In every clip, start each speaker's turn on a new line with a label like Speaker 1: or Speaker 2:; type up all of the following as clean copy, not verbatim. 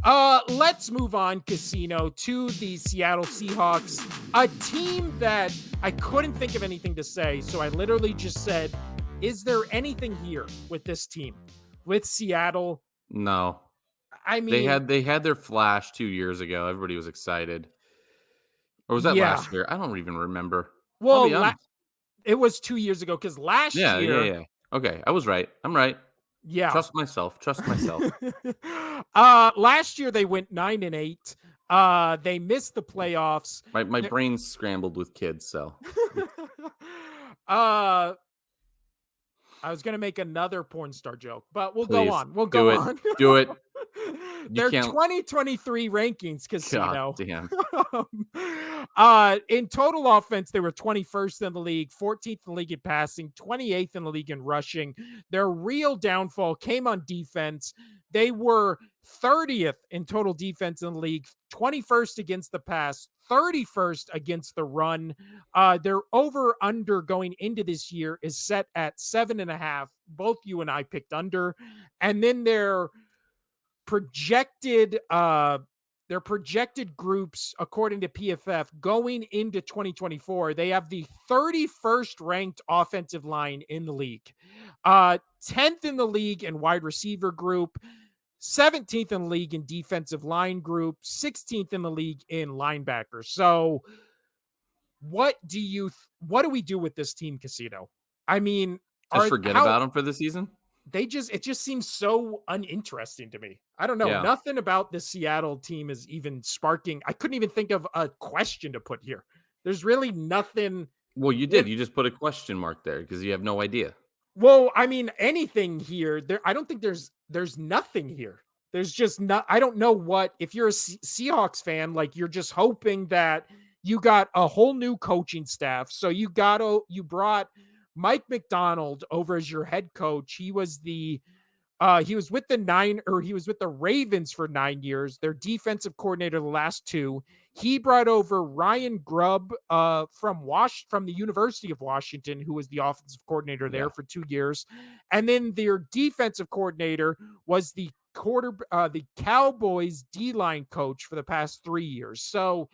Speaker 1: Let's move on, Casino, to the Seattle Seahawks, a team that I couldn't think of anything to say. So I literally just said, is there anything here with this team, with Seattle?
Speaker 2: No.
Speaker 1: I
Speaker 2: They
Speaker 1: mean,
Speaker 2: had they had their flash 2 years ago. Everybody was excited. Or was that
Speaker 1: yeah.
Speaker 2: last year? I don't even remember. I'll be
Speaker 1: Well,
Speaker 2: honest.
Speaker 1: it was 2 years ago because last
Speaker 2: Yeah, yeah,
Speaker 1: year,
Speaker 2: yeah. Okay, I was right. I'm right.
Speaker 1: yeah.
Speaker 2: Trust myself, trust myself.
Speaker 1: Last year they went 9-8. They missed the playoffs.
Speaker 2: My
Speaker 1: They-
Speaker 2: brain's scrambled with kids, so
Speaker 1: uh I was gonna make another porn star joke, but we'll go
Speaker 2: please
Speaker 1: on. We'll
Speaker 2: do
Speaker 1: go
Speaker 2: it.
Speaker 1: on.
Speaker 2: Do it. You
Speaker 1: Their
Speaker 2: can't
Speaker 1: 2023 rankings,
Speaker 2: god
Speaker 1: Casino.
Speaker 2: damn.
Speaker 1: In total offense, they were 21st in the league, 14th in the league in passing, 28th in the league in rushing. Their real downfall came on defense. They were 30th in total defense in the league, 21st against the pass, 31st against the run. Their over under going into this year is set at 7.5. Both you and I picked under. And then projected their projected groups according to PFF going into 2024, they have the 31st ranked offensive line in the league, 10th in the league in wide receiver group, 17th in the league in defensive line group, 16th in the league in linebackers. So what do we do with this team, Casino? I mean,
Speaker 2: Just
Speaker 1: are
Speaker 2: forget
Speaker 1: how
Speaker 2: about them for the season?
Speaker 1: it just seems so uninteresting to me. I don't know.
Speaker 2: Yeah.
Speaker 1: Nothing about the Seattle team is even sparking. I couldn't even think of a question to put here. There's really nothing
Speaker 2: Well, you
Speaker 1: with
Speaker 2: did. You just put a question mark there because you have no idea.
Speaker 1: well, I mean anything here. I don't think there's nothing here. There's just not I don't know what if you're a Seahawks fan, like you're just hoping that you got a whole new coaching staff. So you brought Mike McDonald over as your head coach. He was with he was with the Ravens for 9 years, their defensive coordinator the last two. He brought over Ryan Grubb from the University of Washington, who was the offensive coordinator
Speaker 2: Yeah.
Speaker 1: there for 2 years. And then their defensive coordinator was the Cowboys D-line coach for the past 3 years. So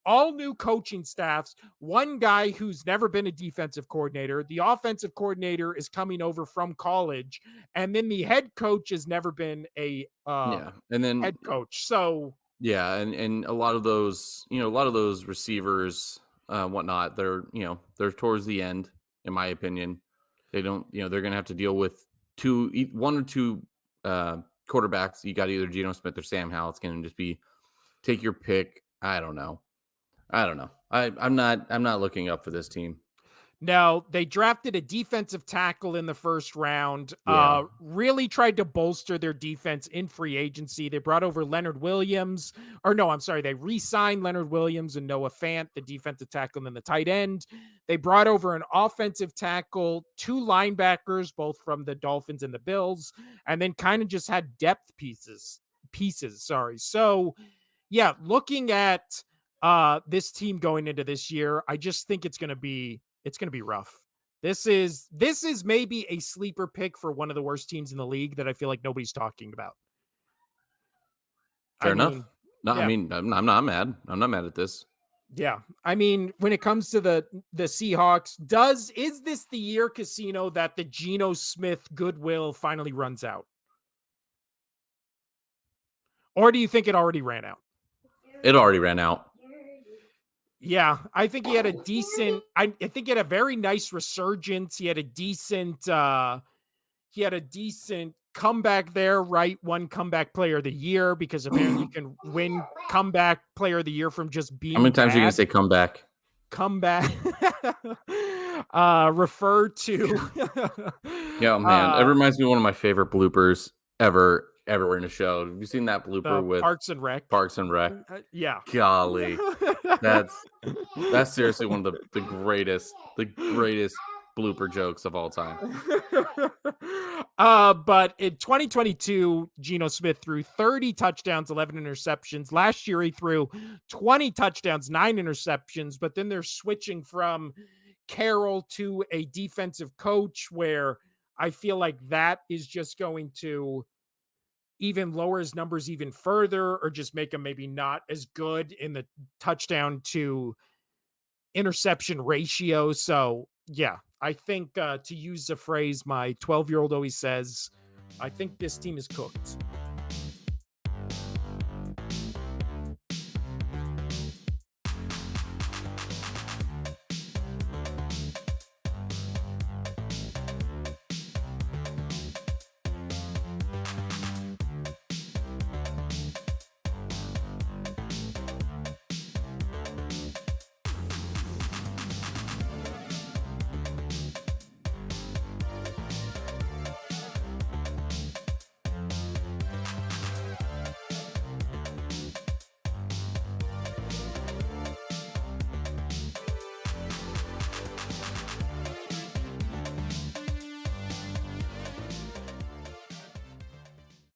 Speaker 1: all new coaching staffs, one guy who's never been a defensive coordinator. The offensive coordinator is coming over from college, and then the head coach has never been a
Speaker 2: Yeah. And then
Speaker 1: head coach. So,
Speaker 2: yeah, and a lot of those, a lot of those receivers, whatnot, they're towards the end, in my opinion. They don't, they're going to have to deal with one or two quarterbacks. You got either Geno Smith or Sam Howell. It's going to just be take your pick. I don't know. I'm not looking up for this team.
Speaker 1: no, they drafted a defensive tackle in the first round.
Speaker 2: Yeah.
Speaker 1: Really tried to bolster their defense in free agency. They brought over Leonard Williams, or no, I'm sorry, they re-signed Leonard Williams and Noah Fant, the defensive tackle and the tight end. They brought over an offensive tackle, two linebackers, both from the Dolphins and the Bills, and then kind of just had depth pieces. Sorry. So yeah, looking at this team going into this year, I just think it's going to be rough. This is maybe a sleeper pick for one of the worst teams in the league that I feel like nobody's talking about. I
Speaker 2: Fair enough.
Speaker 1: mean,
Speaker 2: No, I
Speaker 1: yeah.
Speaker 2: mean, I'm not mad. I'm not mad at this.
Speaker 1: Yeah. I mean, when it comes to the Seahawks, is this the year, Casino, that the Geno Smith goodwill finally runs out? Or do you think it already ran out?
Speaker 2: It already ran out.
Speaker 1: Yeah, I think he had a decent I think he had a very nice resurgence. He had a decent comeback there, right? One comeback player of the year because apparently you can win comeback player of the year from just
Speaker 2: How many
Speaker 1: being
Speaker 2: times are you going to
Speaker 1: bad.
Speaker 2: say come back?
Speaker 1: Comeback refer to
Speaker 2: Yeah, man. It reminds me of one of my favorite bloopers ever in a show. Have you seen that
Speaker 1: the
Speaker 2: blooper with
Speaker 1: Parks and Rec.
Speaker 2: Parks and Rec?
Speaker 1: Yeah.
Speaker 2: Golly. That's that's seriously one of the greatest blooper jokes of all time.
Speaker 1: But in 2022, Geno Smith threw 30 touchdowns, 11 interceptions. Last year, he threw 20 touchdowns, 9 interceptions. But then they're switching from Carroll to a defensive coach where I feel like that is just going to even lower his numbers even further or just make him maybe not as good in the touchdown to interception ratio. So, yeah, I think to use the phrase my 12-year-old always says, I think this team is cooked.